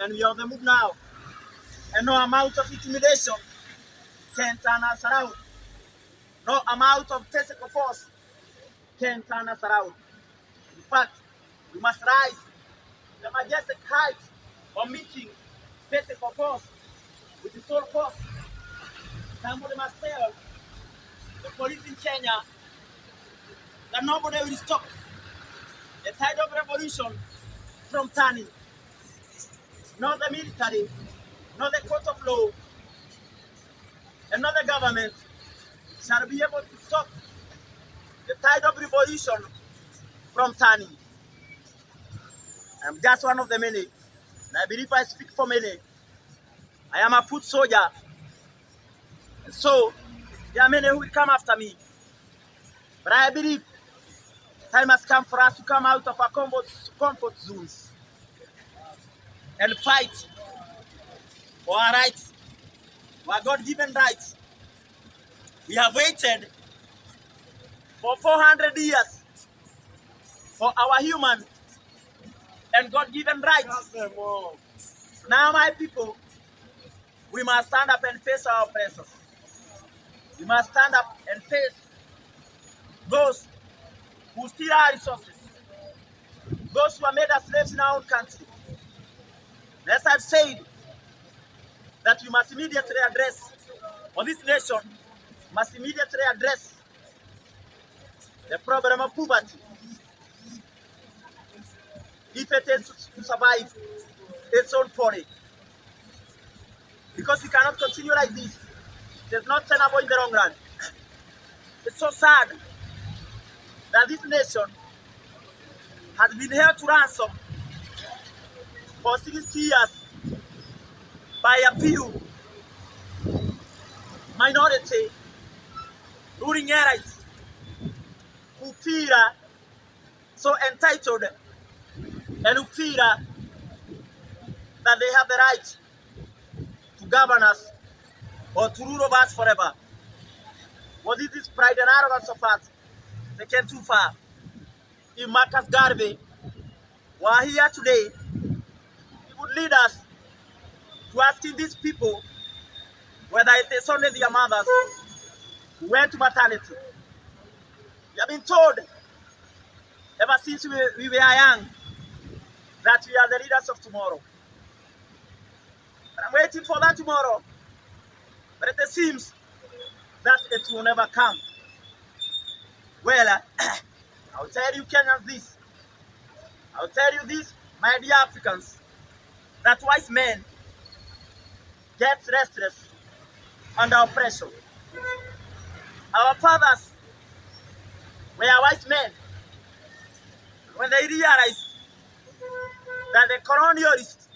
And we are on the move now. And no amount of intimidation can turn us around. No amount of physical force can turn us around. In fact, we must rise the majestic heights of meeting physical force with the soul force. Somebody must tell the police in Kenya that nobody will stop the tide of revolution from turning. Not the military, not the court of law, and not the government shall be able to stop the tide of revolution from turning. I'm just one of the many, and I believe I speak for many. I am a foot soldier, and so there are many who will come after me. But I believe time has come for us to come out of our comfort zones and fight for our rights, for our God-given rights. We have waited for 400 years for our human and God-given rights. Now, my people, we must stand up and face our oppressors. We must stand up and face those who steal our resources, those who have made us slaves in our own country. As I've said, that we must immediately address, or this nation must immediately address the problem of poverty if it is to survive its own foreign. Because we cannot continue like this. It is not tenable in the long run. It's so sad that this nation has been held to ransom for 60 years by a few minority ruling elites who feel so entitled and who feel that they have the right to govern us or to rule over us forever. What is this pride and arrogance of us taken too far? If Marcus Garvey were here today, he would lead us to asking these people whether it is only their mothers who went to maternity. We have been told ever since we were young that we are the leaders of tomorrow. But I'm waiting for that tomorrow. But it seems that it will never come. Well, I'll tell you Kenyans this. I'll tell you this, my dear Africans, that wise men get restless under oppression. Our fathers were wise men when they realized that the colonialist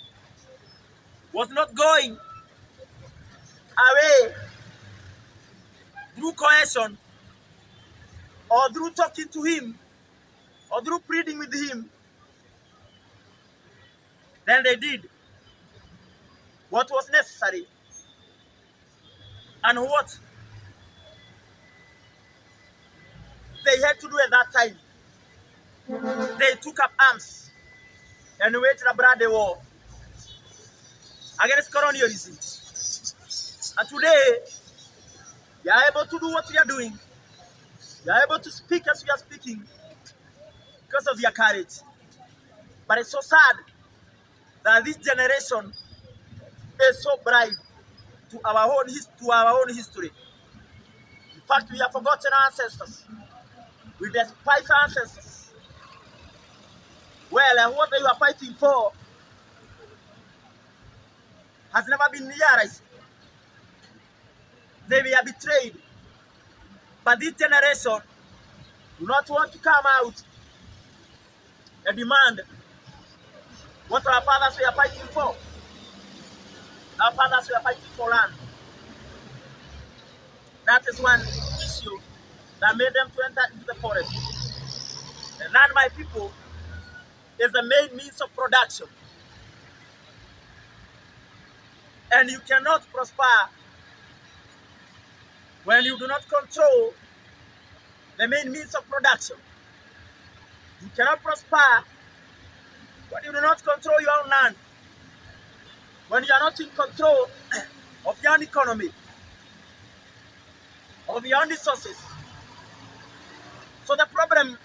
was not going away through coercion or through talking to him or through pleading with him. Then they did what was necessary and what they had to do at that time. They took up arms and waged a bloody war against colonialism. And today, we are able to do what we are doing. We are able to speak as we are speaking because of their courage. But it's so sad that this generation is so blind to our own history. In fact, we have forgotten our ancestors. We despise our ancestors. Well, what they were fighting for has never been realized. They were betrayed. But this generation do not want to come out and demand what our fathers were fighting for. Our fathers were fighting for land. That is one issue that made them to enter into the forest. The land, my people, is the main means of production. And you cannot prosper when you do not control the main means of production. You cannot prosper when you do not control your own land. when you are not in control of your own economy, of your own resources. So the problem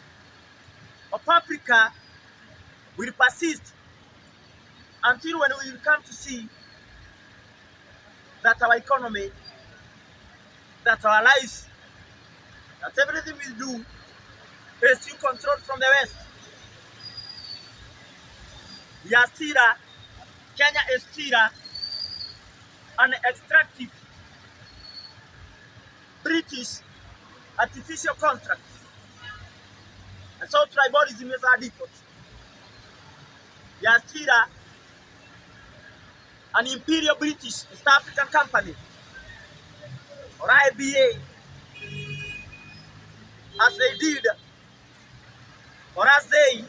of Africa will persist until when we will come to see that our economy, that our lives, that everything we do is still controlled from the West. We are still, Kenya is still an extractive British artificial construct. And so tribalism is our default. We are still an imperial British East African company, or IBA, as they did, or as they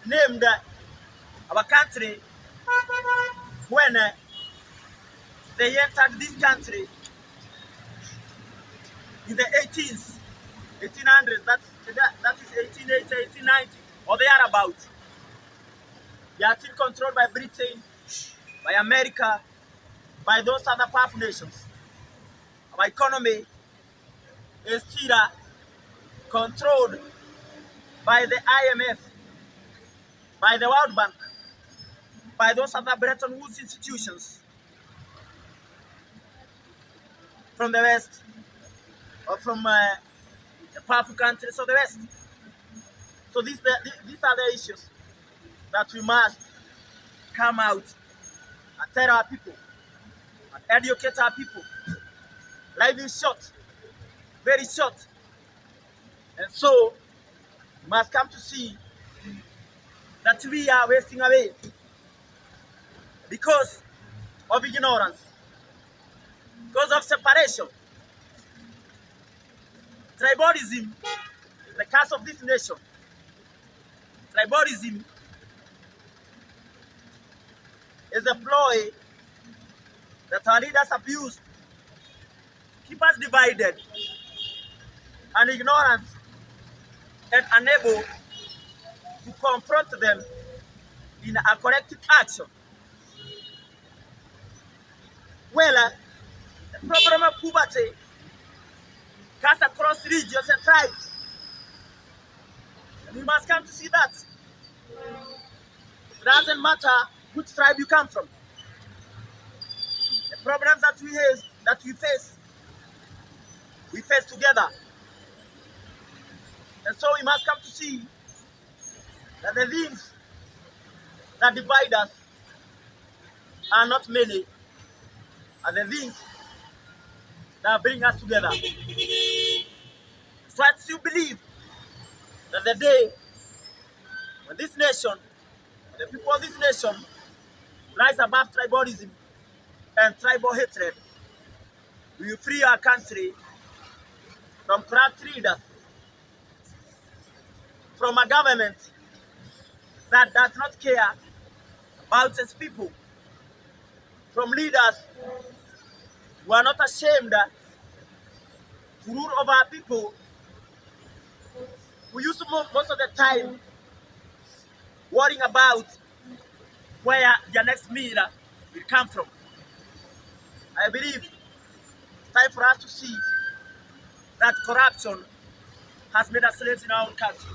named our country when they entered this country in the 1800s, that is 1880, 1890, or thereabouts. They are still controlled by Britain, by America, by those other powerful nations. Our economy is still controlled by the IMF, by the World Bank, by those other Bretton Woods institutions from the West, or from the powerful countries of the West. So these are the issues that we must come out and tell our people and educate our people. Life is short, very short. And so we must come to see that we are wasting away because of ignorance, because of separation. Tribalism is the curse of this nation. Tribalism is a ploy that our leaders abuse to keep us divided and ignorant and unable to confront them in a collective action. Well, the problem of poverty cuts across regions and tribes. And we must come to see that. It doesn't matter which tribe you come from. The problems that we face together. And so we must come to see that the things that divide us are not many, are the things that bring us together. So I still believe that the day when this nation, the people of this nation, rise above tribalism and tribal hatred, we will free our country from corrupt leaders, from a government that does not care about its people, from leaders who are not ashamed to rule over our people, who used to most of the time worrying about where their next meal will come from. I believe it's time for us to see that corruption has made us slaves in our own country.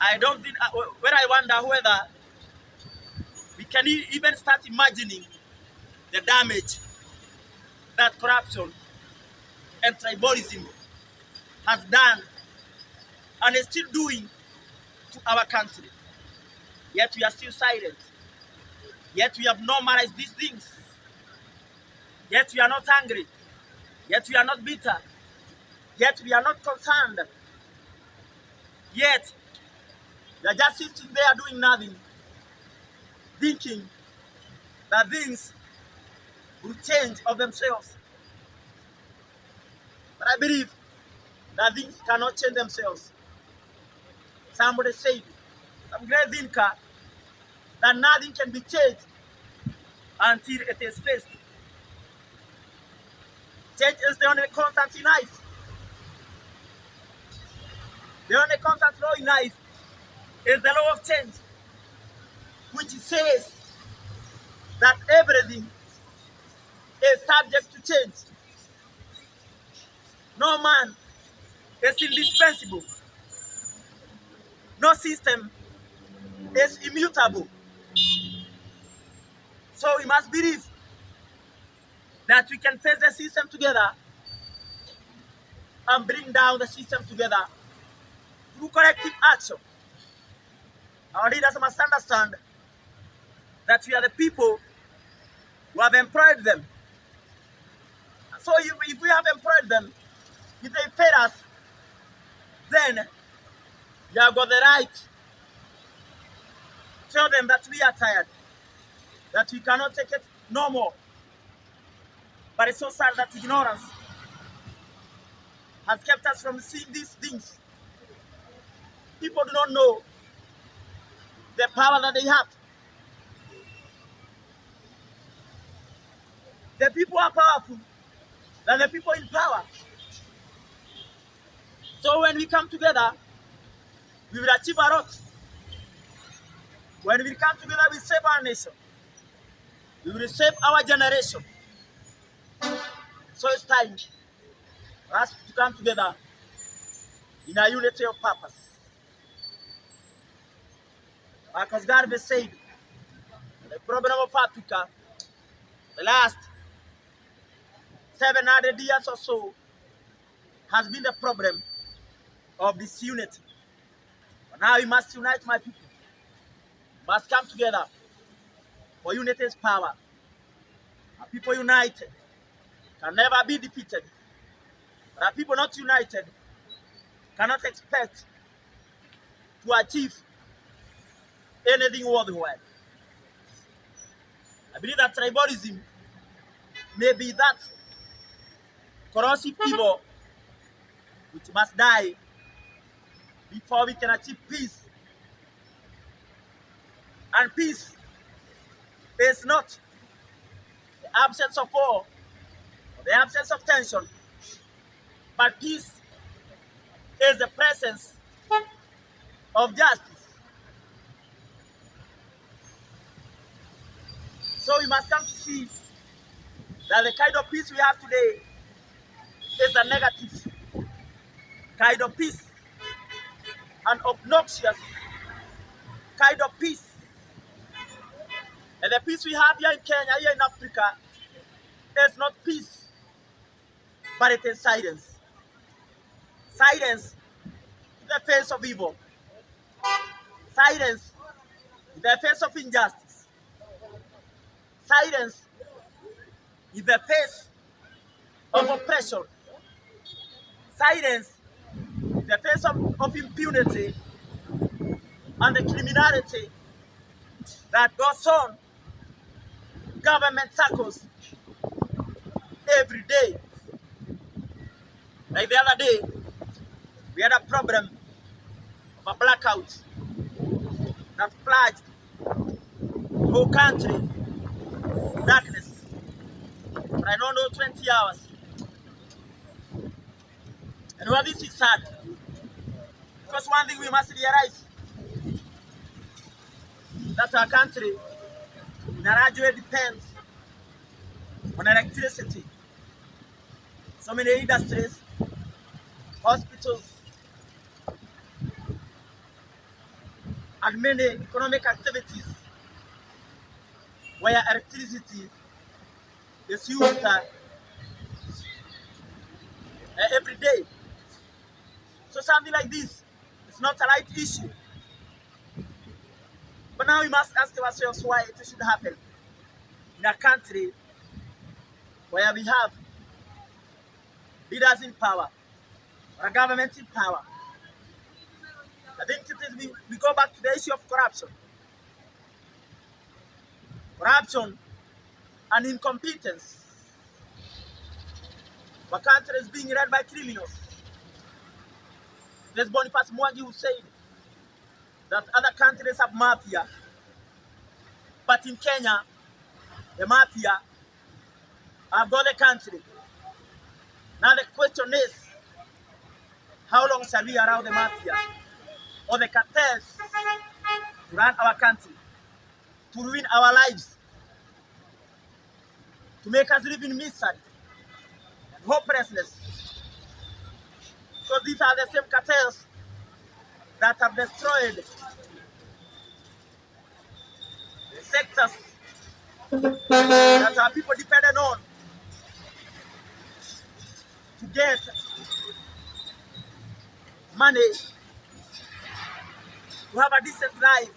I don't think, when I wonder whether we can even start imagining the damage that corruption and tribalism has done and is still doing to our country. Yet we are still silent. Yet we have normalized these things. Yet we are not angry. Yet we are not bitter. Yet we are not concerned. Yet we are just sitting there doing nothing, thinking that things will change of themselves. But I believe that things cannot change themselves. Somebody said, some great thinker, that nothing can be changed until it is faced. Change is the only constant in life. The only constant law in life is the law of change. which says that everything is subject to change. No man is indispensable. No system is immutable. So we must believe that we can face the system together and bring down the system together through collective action. Our leaders must understand that we are the people who have employed them. So if we have employed them, if they pay us, then they have got the right to tell them that we are tired, that we cannot take it no more. But it's so sad that ignorance has kept us from seeing these things. People do not know the power that they have. The people are powerful than the people in power. So when we come together, we will achieve a lot. When we come together, we save our nation. We will save our generation. So it's time for us to come together in a unity of purpose. Because God has said, the problem of Africa, the last 700 years or so, has been the problem of disunity. But now we must unite, my people. We must come together, for unity is power. And people united can never be defeated. But people not united cannot expect to achieve anything worthwhile. I believe that tribalism may be that corrosive evil which must die before we can achieve peace. And peace is not the absence of war, or the absence of tension, but peace is the presence of justice. So we must come to see that the kind of peace we have today is a negative kind of peace, an obnoxious kind of peace. And the peace we have here in Kenya, here in Africa, is not peace, but it is silence. Silence in the face of evil. Silence in the face of injustice. Silence in the face of oppression. Silence in the face of impunity and the criminality that goes on government circles every day. Like the other day, we had a problem of a blackout that plunged the whole country in darkness for I don't know 20 hours. And well, this is sad, because one thing we must realize, that our country in a large way depends on electricity. So many industries, hospitals, and many economic activities where electricity is used every day. So something like this is not a light issue. But now we must ask ourselves why it should happen in a country where we have leaders in power, or a government in power. I think it is we go back to the issue of corruption. Corruption and incompetence. Our country is being led by criminals. There's Boniface Mwangi who said that other countries have mafia, but in Kenya, the mafia have got the country. Now the question is, how long shall we allow the mafia or the cartels to run our country? to ruin our lives, to make us live in misery and hopelessness. Because these are the same cartels that have destroyed the sectors that our people depended on to get money, to have a decent life.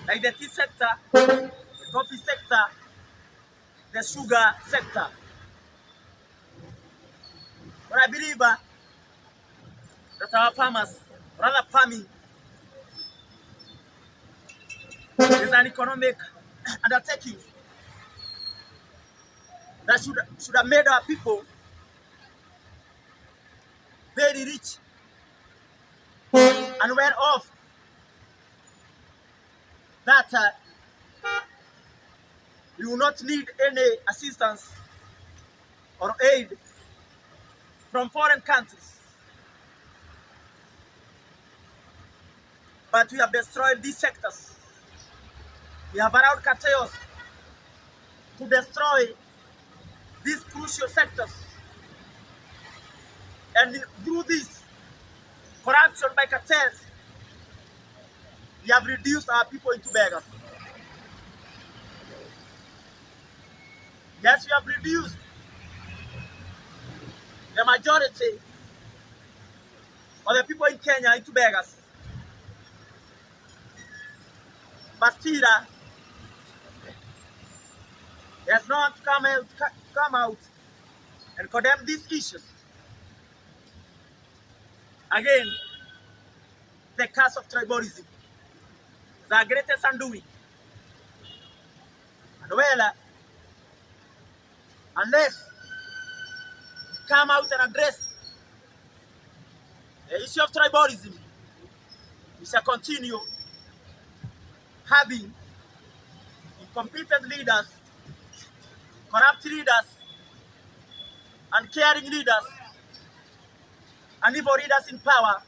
Like the tea sector, the coffee sector, the sugar sector. But I believe that our farmers, rather farming, is an economic undertaking that should have made our people very rich and well off. That you will not need any assistance or aid from foreign countries. But we have destroyed these sectors. We have allowed cartels to destroy these crucial sectors. And through this corruption by cartels, we have reduced our people into beggars. Yes, we have reduced the majority of the people in Kenya into beggars. But still, there's no one to come out and condemn these issues. Again, the curse of tribalism is our greatest undoing. And well, unless we come out and address the issue of tribalism, we shall continue having incompetent leaders, corrupt leaders, uncaring leaders, and evil leaders in power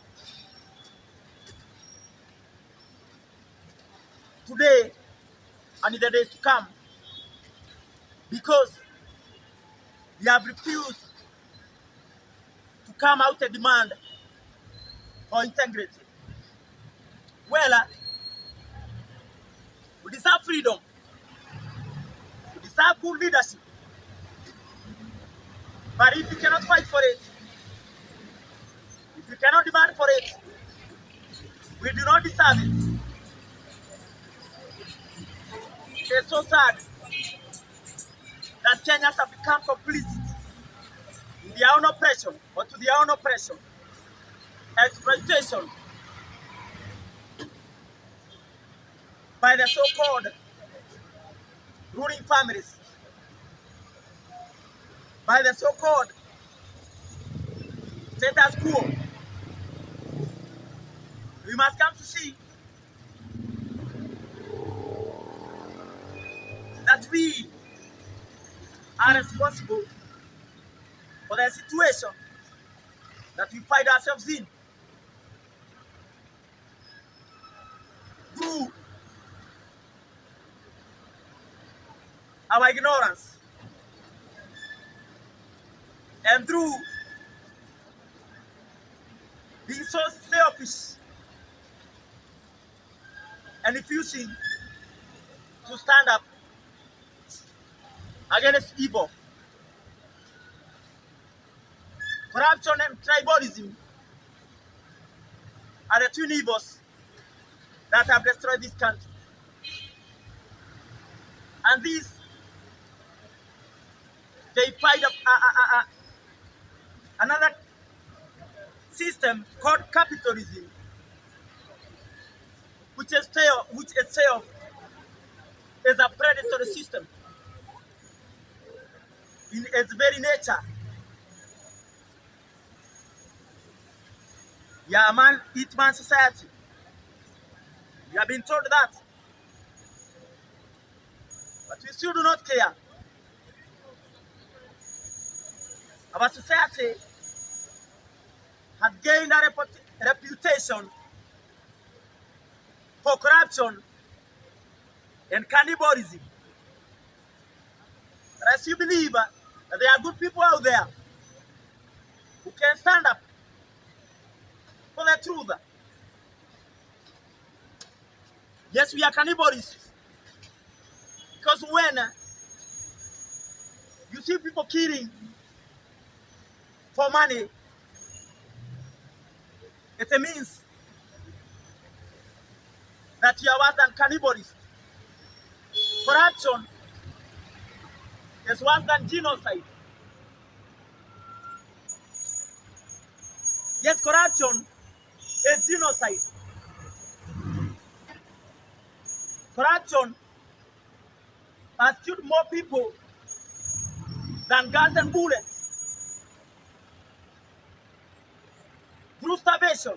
today and in the days to come, because we have refused to come out and demand for integrity. Well, we deserve freedom. We deserve good leadership. But if we cannot fight for it, if we cannot demand for it, we do not deserve it. It's so sad that Kenyans have become complicit in their own oppression or to their own oppression, exploitation by the so-called ruling families, by the so-called status quo. We must come to see that we are responsible for the situation that we find ourselves in through our ignorance and through being so selfish and refusing to stand up against evil. Corruption and tribalism are the twin evils that have destroyed this country. And these, they find another system called capitalism, which itself is a predatory system in its very nature. We are a man-eat-man society. We have been told that. But we still do not care. Our society has gained a reputation for corruption and cannibalism. But as you believe that there are good people out there who can stand up for the truth. Yes, we are cannibalists. Because when you see people killing for money, it means that you are worse than cannibalists. Corruption is worse than genocide. Yes, corruption is genocide. Corruption has killed more people than guns and bullets through starvation,